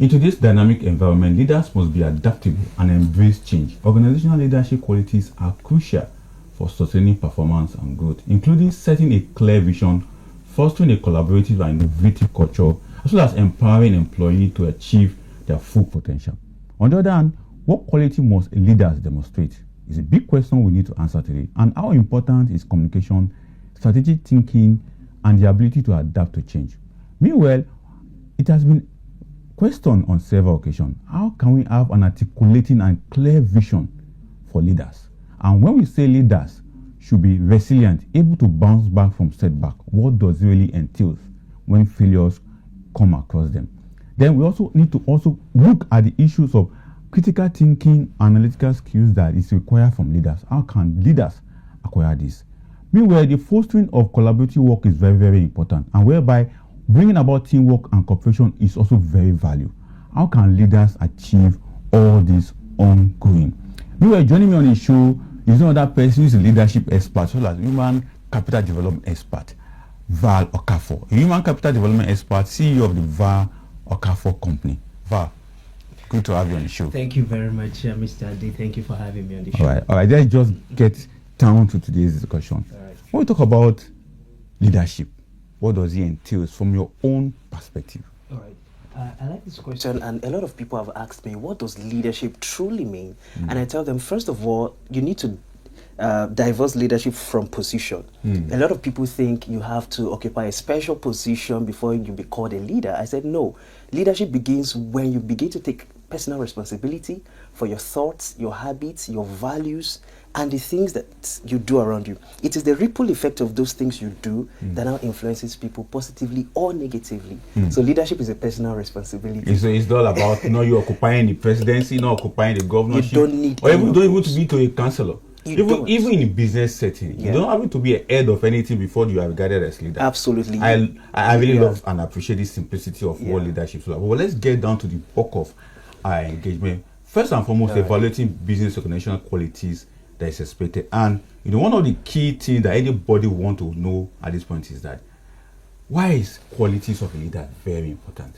In today's dynamic environment, leaders must be adaptable and embrace change. Organizational leadership qualities are crucial for sustaining performance and growth, including setting a clear vision, fostering a collaborative and innovative culture, as well as empowering employees to achieve their full potential. On the other hand, what quality must leaders demonstrate is a big question we need to answer today. And how important is communication, strategic thinking, and the ability to adapt to change? Meanwhile, it has been questioned on several occasions. How can we have an articulating and clear vision for leaders? And when we say leaders should be resilient, able to bounce back from setback, what does it really entail when failures come across them? Then we also need to look at the issues of critical thinking, analytical skills that is required from leaders. How can leaders acquire this? Meanwhile, the fostering of collaborative work is very, very important, and whereby bringing about teamwork and cooperation is also very valuable. How can leaders achieve all this ongoing? Meanwhile, joining me on the show is another person who is a leadership expert, as well as human capital development expert, Val Okafor, a human capital development expert, CEO of the Val Okafor company. Val, good to have you on the show. Thank you very much, Mr. Ade. Thank you for having me on the show. All right. Let's just get down to today's discussion. All right. When we talk about leadership, what does it entail from your own perspective? All right. I like this question, and a lot of people have asked me, what does leadership truly mean? And I tell them, first of all, you need to divorce leadership from position. A lot of people think you have to occupy a special position before you be called a leader. I said, no. Leadership begins when you begin to take personal responsibility for your thoughts, your habits, your values, and the things that you do around you. It is the ripple effect of those things you do that now influences people positively or negatively. So leadership is a personal responsibility. So it's all about you occupying the presidency, not occupying the governorship. You don't need, or even don't even to be to a councillor. Even in a business setting, you don't have to be a head of anything before you are regarded as leader. Absolutely. I really love and appreciate the simplicity of what leadership is. But let's get down to the bulk of our engagement. First and foremost, evaluating business organizational qualities that is expected. And one of the key things that anybody want to know at this point is that why is qualities of a leader very important?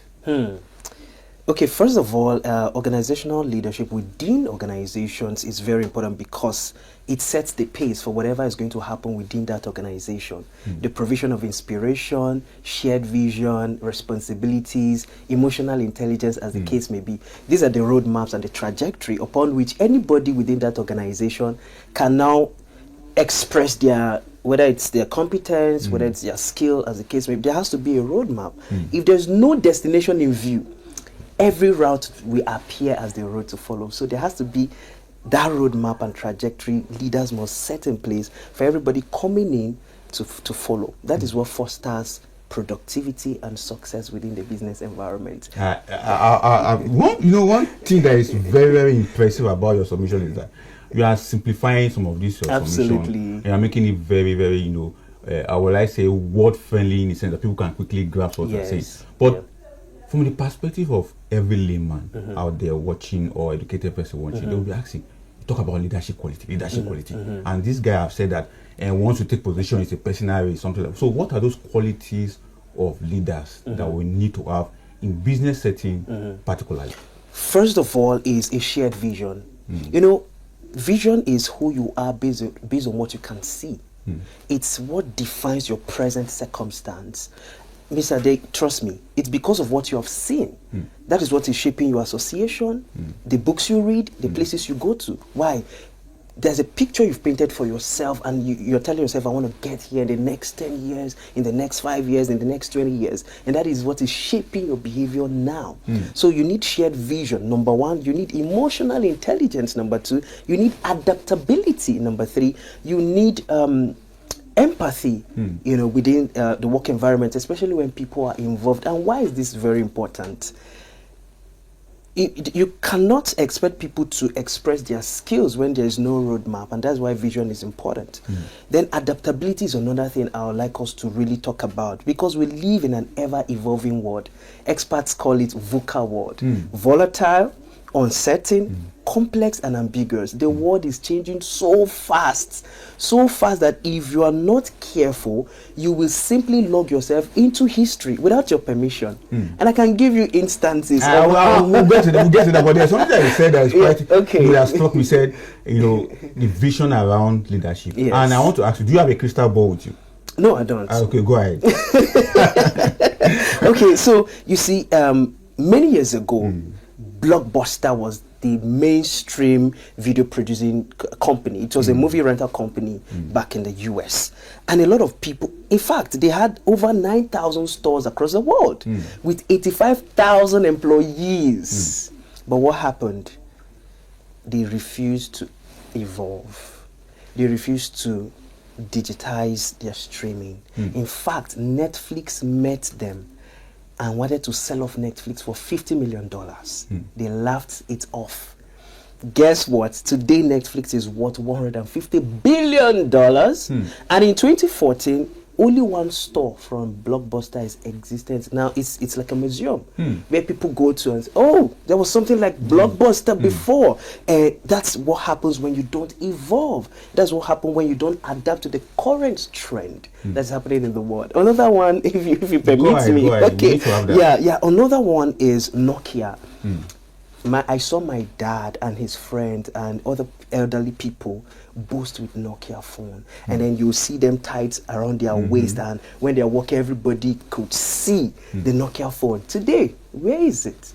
Okay, first of all, organizational leadership within organizations is very important because it sets the pace for whatever is going to happen within that organization. The provision of inspiration, shared vision, responsibilities, emotional intelligence, as the case may be. These are the roadmaps and the trajectory upon which anybody within that organization can now express their, whether it's their competence, whether it's their skill, as the case may be. There has to be a roadmap. If there's no destination in view, every route will appear as the road to follow. So there has to be that roadmap and trajectory leaders must set in place for everybody coming in to follow. That is what fosters productivity and success within the business environment. One thing that is very, very impressive about your submission is that you are simplifying some of these submission. You are making it very, very, I would like to say word friendly in the sense that people can quickly grasp what you're saying. But from the perspective of every layman out there watching or educated person watching, they will be asking, you talk about leadership quality. And this guy have said that once you take position, it's a personal race, something like that. So what are those qualities of leaders that we need to have in business setting particularly? First of all is a shared vision. Vision is who you are based on what you can see. It's what defines your present circumstance. Mr. Ade, trust me, it's because of what you have seen. That is what is shaping your association, the books you read, the places you go to. Why? There's a picture you've painted for yourself, and you're telling yourself, I want to get here in the next 10 years, in the next 5 years, in the next 20 years. And that is what is shaping your behavior now. So you need shared vision, number one. You need emotional intelligence, number two. You need adaptability, number three. You need empathy, within the work environment, especially when people are involved. And why is this very important? You cannot expect people to express their skills when there is no roadmap, and that's why vision is important. Then adaptability is another thing I would like us to really talk about, because we live in an ever-evolving world. Experts call it VUCA world. Volatile, uncertain, complex, and ambiguous. The world is changing so fast that if you are not careful, you will simply log yourself into history without your permission. And I can give you instances. We'll get to that, but there's something that you said that is quite okay. that struck me. Said, the vision around leadership. Yes. And I want to ask you, do you have a crystal ball with you? No, I don't. Okay, go ahead. Okay, so you see, many years ago, Blockbuster was the mainstream video producing company. It was a movie rental company back in the US. And a lot of people, in fact, they had over 9,000 stores across the world with 85,000 employees. But what happened? They refused to evolve. They refused to digitize their streaming. In fact, Netflix met them and wanted to sell off Netflix for $50 million. They laughed it off. Guess what? Today Netflix is worth $150 billion. And in 2014, only one store from Blockbuster is existent. Now it's like a museum where people go to and say, oh, there was something like Blockbuster before. That's what happens when you don't evolve. That's what happens when you don't adapt to the current trend that's happening in the world. Another one, if you permit me. Okay. Yeah. Another one is Nokia. I saw my dad and his friend and other elderly people boast with Nokia phone, and then you see them tied around their waist, and when they're walking, everybody could see the Nokia phone. Today, where is it?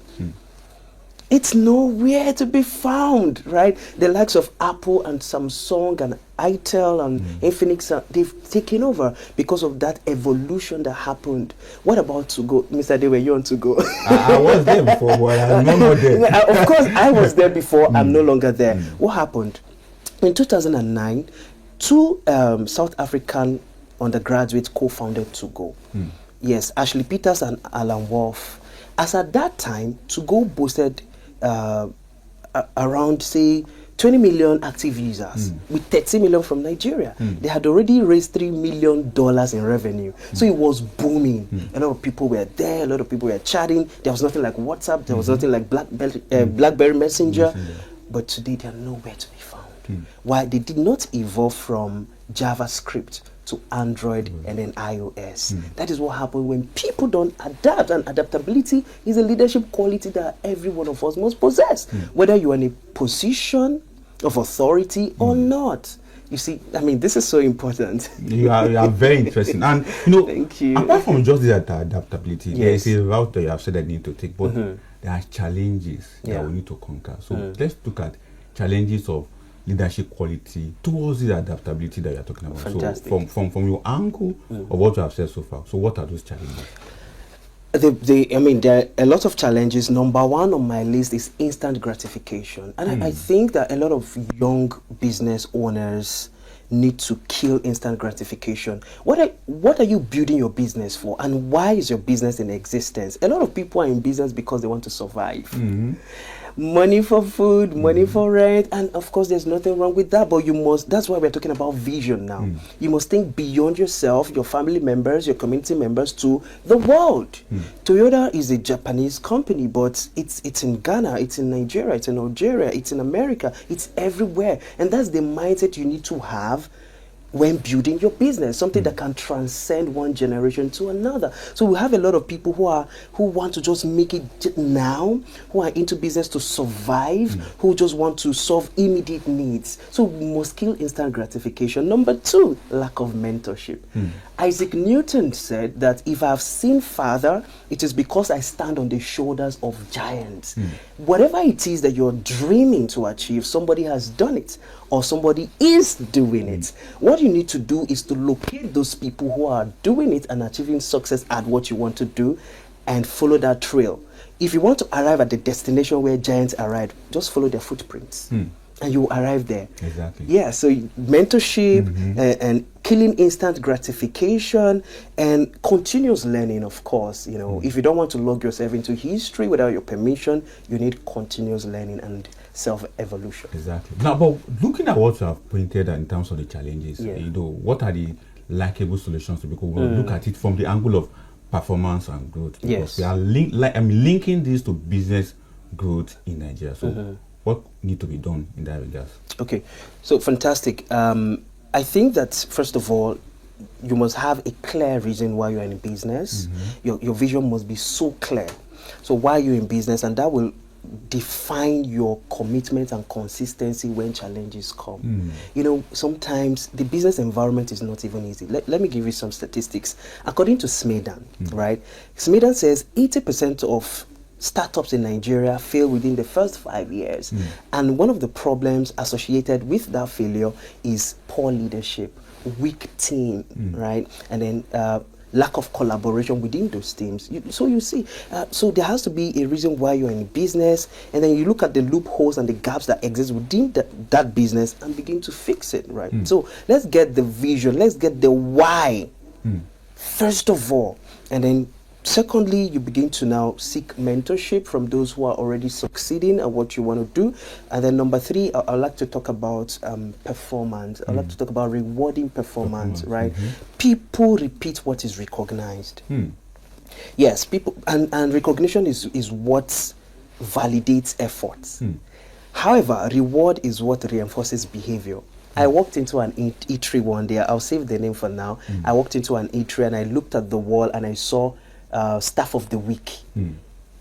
It's nowhere to be found, right? The likes of Apple and Samsung and Itel and Infinix, they've taken over because of that evolution that happened. What about To Go? Mr. Dewe, you want To Go? I was there before, but I'm no more there. Of course, I was there before. I'm no longer there. What happened? In 2009, two South African undergraduates co-founded To Go. Yes, Ashley Peters and Alan Wolf. As at that time, To Go boasted around, say, 20 million active users with 30 million from Nigeria. They had already raised $3 million in revenue. So it was booming. A lot of people were there. A lot of people were chatting. There was nothing like WhatsApp. There was nothing like BlackBerry Messenger. But today they are nowhere to be found. Why? They did not evolve from JavaScript to Android and then iOS. That is what happens when people don't adapt, and adaptability is a leadership quality that every one of us must possess, whether you are in a position of authority or not. You see, I mean, this is so important. You are very interesting. And, thank you. Apart from just that adaptability, there is a route that you have said I need to take, but there are challenges that we need to conquer. So let's look at challenges of leadership quality towards the adaptability that you're talking about. Fantastic. So from your angle of what you have said so far, so what are those challenges? I mean, there are a lot of challenges. Number one on my list is instant gratification. And I think that a lot of young business owners need to kill instant gratification. What are you building your business for, and why is your business in existence? A lot of people are in business because they want to survive. Money for food, money for rent, and of course there's nothing wrong with that, but you must, that's why we're talking about vision now. You must think beyond yourself, your family members, your community members, to the world. Toyota is a Japanese company, but it's in Ghana, it's in Nigeria, it's in Algeria, it's in America, it's everywhere. And that's the mindset you need to have when building your business, something that can transcend one generation to another. So we have a lot of people who want to just make it now, who are into business to survive, who just want to solve immediate needs. So we must kill instant gratification. Number two, lack of mentorship. Isaac Newton said that if I have seen Father, it is because I stand on the shoulders of giants. Whatever it is that you're dreaming to achieve, somebody has done it, or somebody is doing it. What you need to do is to locate those people who are doing it and achieving success at what you want to do, and follow that trail. If you want to arrive at the destination where giants arrived, just follow their footprints. And you will arrive there. Exactly. Yeah, so mentorship and killing instant gratification and continuous learning, of course. You know, if you don't want to log yourself into history without your permission, you need continuous learning and self-evolution. Exactly. Now, but looking at what you have pointed at in terms of the challenges, what are the likable solutions to, because we'll look at it from the angle of performance and growth. Because we are linking this to business growth in Nigeria. So what need to be done in that regard? Okay, so fantastic. I think that first of all, you must have a clear reason why you're in business. Your vision must be so clear. So why you're in business, and that will define your commitment and consistency when challenges come. You know, sometimes the business environment is not even easy. Let me give you some statistics. According to Smedan, right? Smedan says 80% of startups in Nigeria fail within the first 5 years. And one of the problems associated with that failure is poor leadership, weak team, right? And then lack of collaboration within those teams. So you see, so there has to be a reason why you're in business, and then you look at the loopholes and the gaps that exist within that business and begin to fix it, right? So let's get the vision, let's get the why, first of all, and then secondly, you begin to now seek mentorship from those who are already succeeding at what you want to do. And then number three, I'd like to talk about performance. I'd like to talk about rewarding performance, right? People repeat what is recognized. Yes, people, and recognition is what validates efforts. However, reward is what reinforces behavior. I walked into an eatery one day. I'll save the name for now. I walked into an eatery and I looked at the wall and I saw staff of the week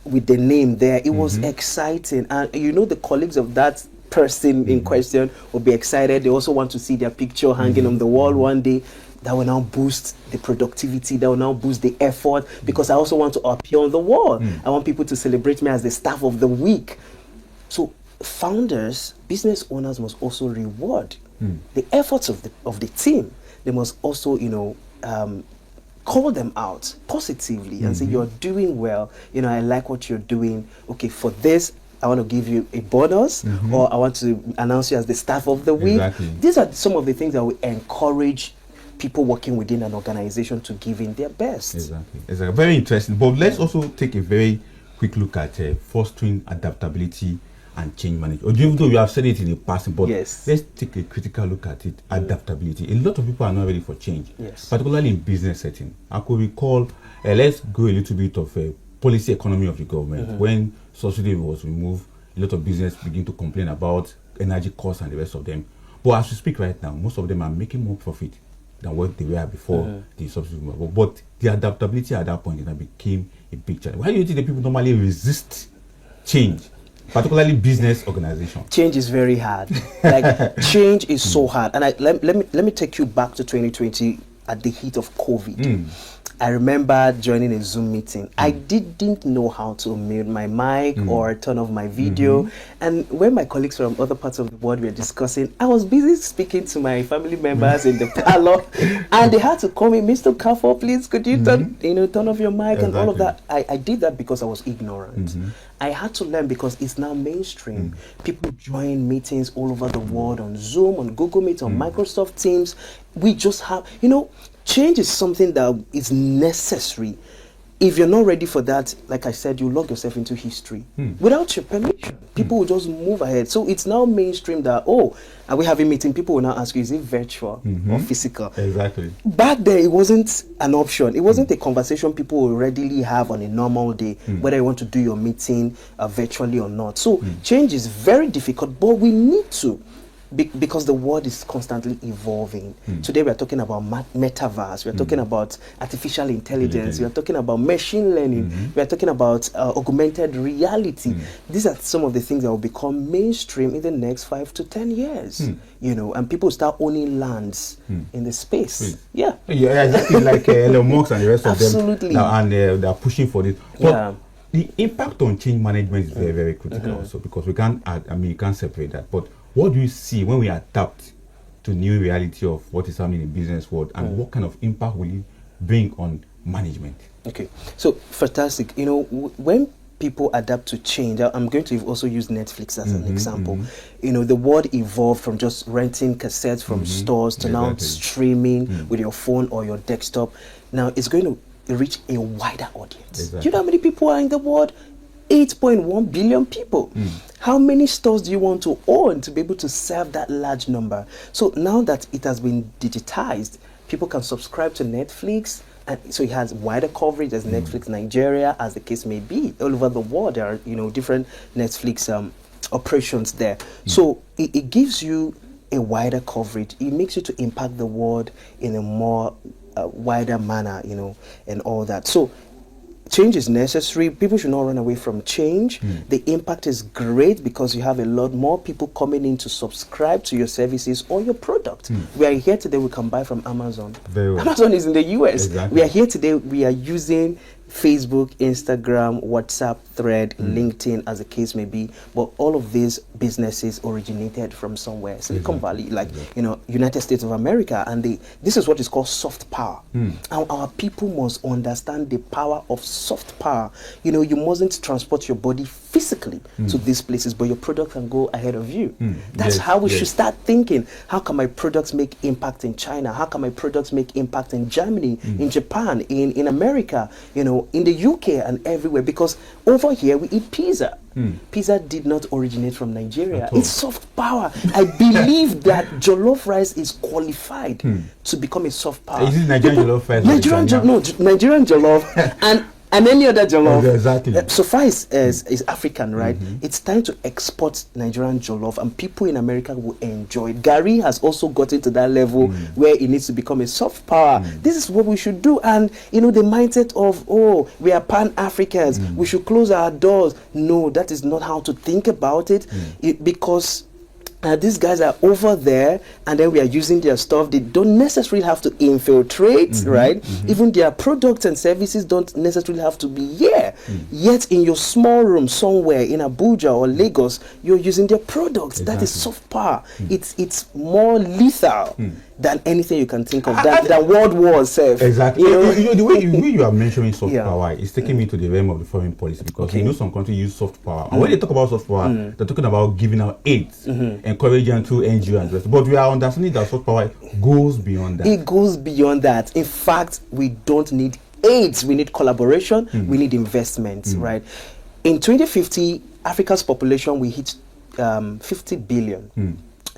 with the name there. It was exciting, and you know, the colleagues of that person in question will be excited. They also want to see their picture hanging on the wall one day. That will now boost the productivity, that will now boost the effort, because I also want to appear on the wall. I want people to celebrate me as the staff of the week. So founders, business owners must also reward the efforts of the team. They must also, you know, call them out positively and say, you're doing well, you know, I like what you're doing. Okay, for this, I want to give you a bonus, or I want to announce you as the staff of the week. These are some of the things that will encourage people working within an organization to give in their best. Exactly. Very interesting. But let's also take a very quick look at fostering adaptability and change management. Even though you have said it in the past, but let's take a critical look at it. Adaptability. A lot of people are not ready for change, particularly in business setting. I could recall, let's go a little bit of a policy economy of the government. When subsidy was removed, a lot of business begin to complain about energy costs and the rest of them. But as we speak right now, most of them are making more profit than what they were before the subsidy was. But the adaptability at that point that became a big challenge. Why do you think the people normally resist change? Particularly business organization. Change is very hard. Like, change is so hard. And let me take you back to 2020 at the heat of COVID. I remember joining a Zoom meeting. I didn't know how to mute my mic or turn off my video. And when my colleagues from other parts of the world were discussing, I was busy speaking to my family members in the parlor, and they had to call me, Mr. Okafor, please, could you turn off your mic and all of that. I did that because I was ignorant. I had to learn because it's now mainstream. People join meetings all over the world on Zoom, on Google Meet, on Microsoft Teams. We just have, you know, change is something that is necessary. If you're not ready for that, like I said, you log yourself into history without your permission. People will just move ahead. So it's now mainstream that, oh, are we having a meeting? People will now ask you, is it virtual or physical? Exactly. Back then, it wasn't an option. It wasn't a conversation people will readily have on a normal day, whether you want to do your meeting virtually or not. So change is very difficult, but we need to. Because the world is constantly evolving. Today we are talking about metaverse, we are talking about artificial intelligence, we are talking about machine learning, we are talking about augmented reality. These are some of the things that will become mainstream in the next 5 to 10 years. You know, and people start owning lands in the space. Yeah, exactly. Like Elon Musk and the rest of them. Absolutely. And they are pushing for this. But the impact on change management is very, very critical also, because we can't you can't separate that. But what do you see when we adapt to new reality of what is happening in the business world, and what kind of impact will it bring on management? Okay, so fantastic. You know, when people adapt to change, I'm going to also use Netflix as an example. You know, the world evolved from just renting cassettes from stores to now streaming with your phone or your desktop. Now it's going to reach a wider audience. Do you know how many people are in the world? 8.1 billion people. How many stores do you want to own to be able to serve that large number? So now that it has been digitized, people can subscribe to Netflix, And so it has wider coverage as Netflix Nigeria, as the case may be. All over the world, there are different Netflix operations there. So it gives you a wider coverage. It makes you to impact the world in a more wider manner, and all that. So change is necessary. People should not run away from change. The impact is great because you have a lot more people coming in to subscribe to your services or your product. We are here today, we can buy from Amazon. Very well. Amazon is in the US. Exactly. We are here today, we are using Facebook, Instagram, WhatsApp, Thread, LinkedIn, as the case may be. But all of these businesses originated from somewhere. Silicon Valley, like, United States of America. And this is what is called soft power. And our people must understand the power of soft power. You mustn't transport your body physically to these places, but your product can go ahead of you. That's how we should start thinking. How can my products make impact in China? How can my products make impact in Germany, in Japan, in America, in the UK and everywhere? Because over here we eat pizza. Pizza did not originate from Nigeria. It's soft power. I believe that jollof rice is qualified to become a soft power. Is it Nigerian jollof rice? Nigerian jollof and any other jollof. Exactly. Suffice is African, right? It's time to export Nigerian jollof, and people in America will enjoy it. Gary has also gotten to that level where it needs to become a soft power. This is what we should do. And the mindset of, we are Pan-Africans, we should close our doors. No, that is not how to think about it. Because these guys are over there, and then we are using their stuff. They don't necessarily have to infiltrate, right? Even their products and services don't necessarily have to be here. Yet in your small room somewhere in Abuja or Lagos, you're using their products. That is soft power. It's more lethal than anything you can think of. Than world war itself. Exactly. The way you are mentioning soft power is taking me to the realm of the foreign policy, because some countries use soft power. And when they talk about soft power, they're talking about giving out aids, encouraging through NGO and rest. But we are understanding that soft power goes beyond that. It goes beyond that. In fact, we don't need aids. We need collaboration. We need investments, right? In 2050, Africa's population will hit 50 billion.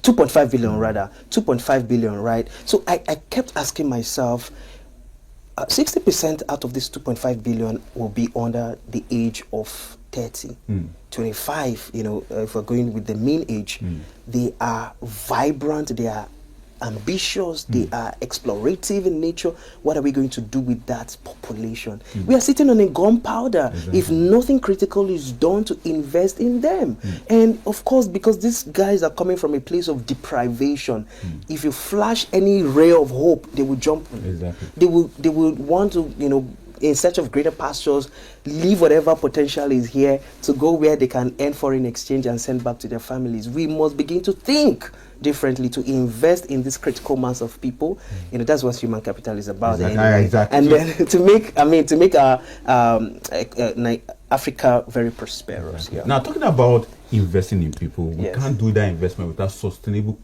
2.5 billion rather. 2.5 billion, right? So I kept asking myself, 60% out of this 2.5 billion will be under the age of 30. 25, if we're going with the mean age, they are vibrant, they are ambitious, they are explorative in nature. What are we going to do with that population? We are sitting on a gunpowder if nothing critical is done to invest in them. And of course, because these guys are coming from a place of deprivation, if you flash any ray of hope, they will jump. They will want to, in search of greater pastures, leave whatever potential is here to go where they can earn foreign exchange and send back to their families. We must begin to think differently, to invest in this critical mass of people. That's what human capital is about. Anyway. And then to make our Africa very prosperous. Now, talking about investing in people, we can't do that investment without sustainable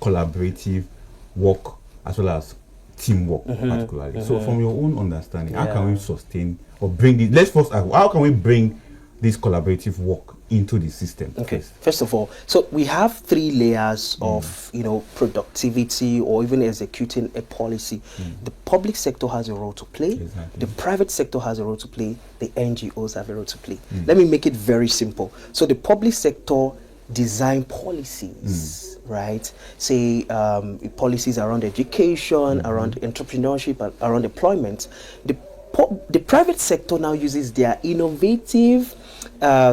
collaborative work as well as teamwork, particularly. So from your own understanding, how can we sustain or bring it? Let's first ask, how can we bring this collaborative work into the system? First of all, so we have 3 layers of productivity or even executing a policy. The public sector has a role to play, the private sector has a role to play, the NGOs have a role to play. Let me make it very simple. So the public sector design policies, right? Say policies around education, around entrepreneurship, and around employment. The private sector now uses their innovative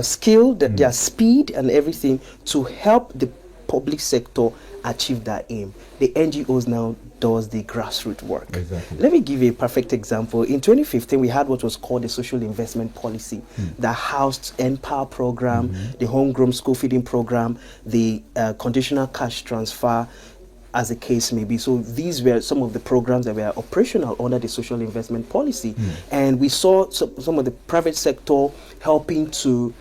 skill, their speed and everything to help the public sector achieve that aim. The NGOs now does the grassroots work. Let me give you a perfect example. In 2015, we had what was called the social investment policy that housed Empower program, the homegrown school feeding program, the conditional cash transfer, as the case may be. So these were some of the programs that were operational under the social investment policy. And we saw some of the private sector helping to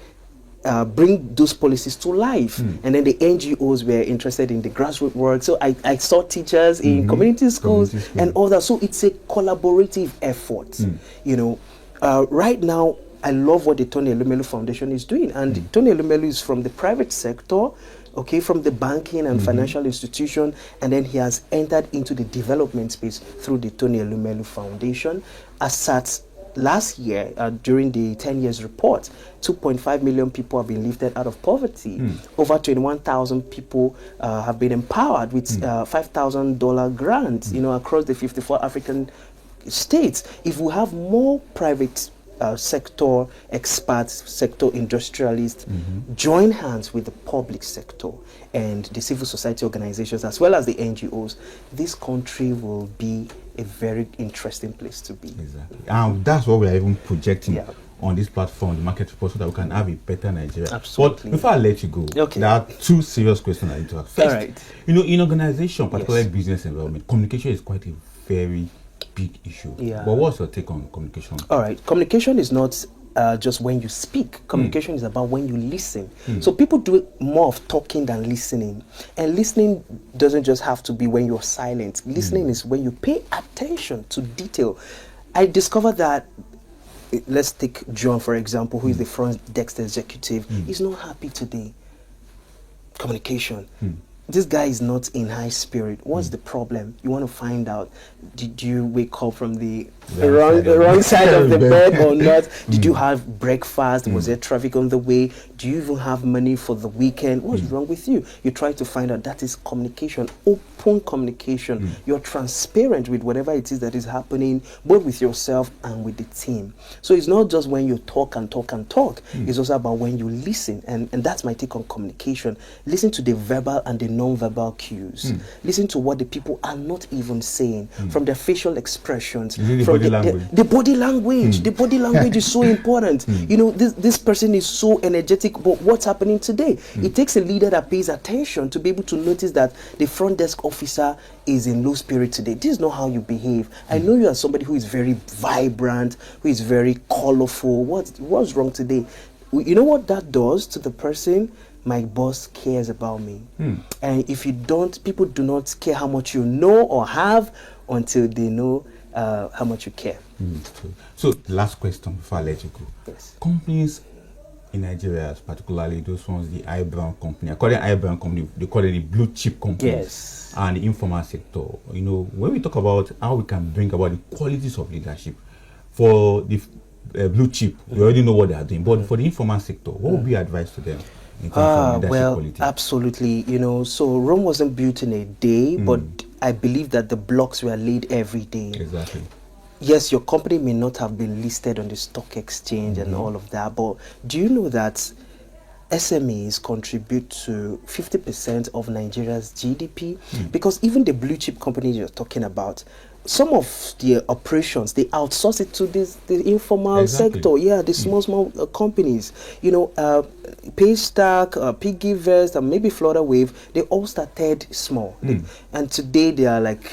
bring those policies to life. And then the NGOs were interested in the grassroots work. So I saw teachers in community schools and all that. So it's a collaborative effort. Right now, I love what the Tony Elumelu Foundation is doing. And Tony Elumelu is from the private sector, okay, from the banking and financial institution, and then he has entered into the development space through the Tony Elumelu Foundation. As at last year, during the 10 years report, 2.5 million people have been lifted out of poverty. Over 21,000 people have been empowered with $5,000 grants, across the 54 African states. If we have more private sector experts, sector industrialists, join hands with the public sector and the civil society organizations as well as the NGOs, this country will be a very interesting place to be. Exactly. That's what we are even projecting on this platform, the market report, so that we can have a better Nigeria. Absolutely. But before I let you go, there are two serious questions I need to ask. First, all right. In organization, particularly business environment, communication is quite a very big issue. But what's your take on communication? All right. Communication is not just when you speak. Communication is about when you listen. So people do more of talking than listening. And listening doesn't just have to be when you're silent. Listening is when you pay attention to detail. I discovered that, let's take John, for example, who is the front desk executive. He's not happy today. Communication. This guy is not in high spirit. What's the problem? You want to find out. Did you wake up from the wrong side of the bed or not? Did you have breakfast? Was there traffic on the way? Do you even have money for the weekend? What's wrong with you? You try to find out. That is communication, open communication. You're transparent with whatever it is that is happening, both with yourself and with the team. So it's not just when you talk and talk and talk. It's also about when you listen. And that's my take on communication. Listen to the verbal and the non-verbal cues. Listen to what the people are not even saying, from their facial expressions, from the body language. The body language is so important. This person is so energetic, but what's happening today? It takes a leader that pays attention to be able to notice that the front desk officer is in low spirit today. This is not how you behave. I know you are somebody who is very vibrant, who is very colorful. What's wrong today? You know what that does to the person? My boss cares about me. And if you don't, people do not care how much you know or have until they know how much you care. So the last question before I let you go. Yes. Companies in Nigeria, particularly those ones, the eyebrow company, according to eyebrow company, they call it the blue chip companies, and the informal sector. When we talk about how we can bring about the qualities of leadership for the blue chip, we already know what they are doing. But for the informal sector, what would be advice to them? Quality? Absolutely. So Rome wasn't built in a day, but I believe that the blocks were laid every day. Exactly. Yes, your company may not have been listed on the stock exchange and all of that, but do you know that SMEs contribute to 50% of Nigeria's GDP? Because even the blue chip companies you're talking about, some of the operations, they outsource it to the informal sector. Yeah, the small companies. Paystack, Piggyvest, and maybe Florida Wave, they all started small. And today they are like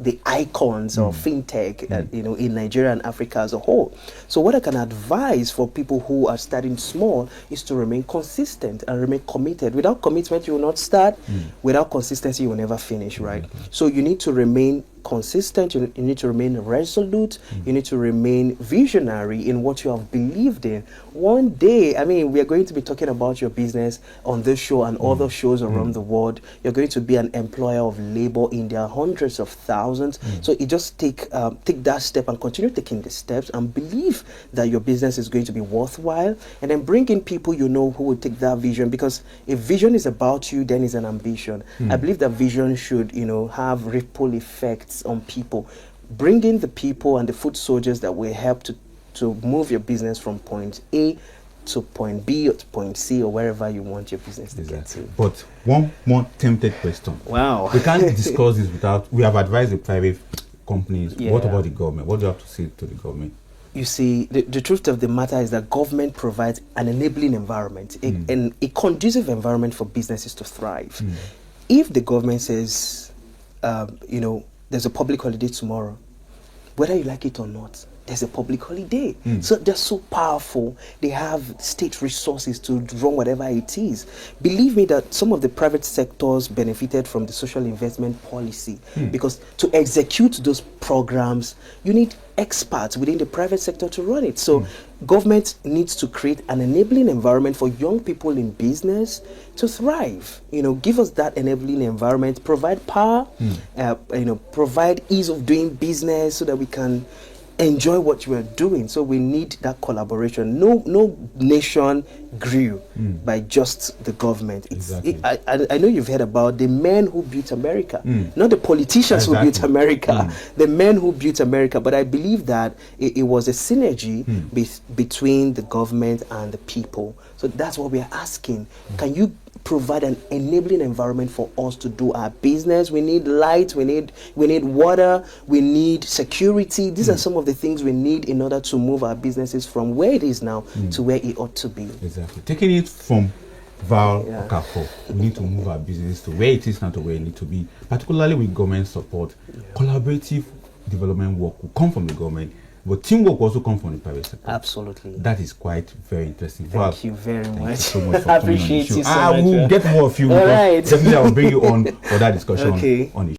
the icons of fintech, in Nigeria and Africa as a whole. So what I can advise for people who are starting small is to remain consistent and remain committed. Without commitment, you will not start. Without consistency, you will never finish, right? So you need to remain consistent, you need to remain resolute, you need to remain visionary in what you have believed in. One day, we are going to be talking about your business on this show and other shows around the world. You're going to be an employer of labor in their hundreds of thousands. So you just take that step and continue taking the steps and believe that your business is going to be worthwhile, and then bring in people who will take that vision, because if vision is about you, then it's an ambition. I believe that vision should have ripple effects on people. Bring in the people and the foot soldiers that will help to move your business from point A to point B or to point C or wherever you want your business to get to. But one more tempted question. Wow. We can't discuss this without, we have advised the private companies. What about the government? What do you have to say to the government? You see, the truth of the matter is that government provides an enabling environment, a conducive environment for businesses to thrive. If the government says, there's a public holiday tomorrow, whether you like it or not, there's a public holiday. So they're so powerful. They have state resources to run whatever it is. Believe me that some of the private sectors benefited from the social investment policy, because to execute those programs, you need experts within the private sector to run it. So government needs to create an enabling environment for young people in business to thrive. Give us that enabling environment, provide power, provide ease of doing business so that we can enjoy what you are doing. So we need that collaboration. No nation grew by just the government. Exactly. I know you've heard about the men who built America, not the politicians who built America, the men who built America. But I believe that it was a synergy between the government and the people. So that's what we are asking. Can you provide an enabling environment for us to do our business? We need light, we need water, we need security. These are some of the things we need in order to move our businesses from where it is now to where it ought to be. Exactly. Taking it from Val Okafor, we need to move our business to where it is now to where it needs to be, particularly with government support. Collaborative development work will come from the government, but teamwork also comes from the private sector. Absolutely. That is quite very interesting. Thank you very much. Thank you so much for I coming on the appreciate show. you so I much. will get more of you. All right. Definitely I will bring you on for that discussion on the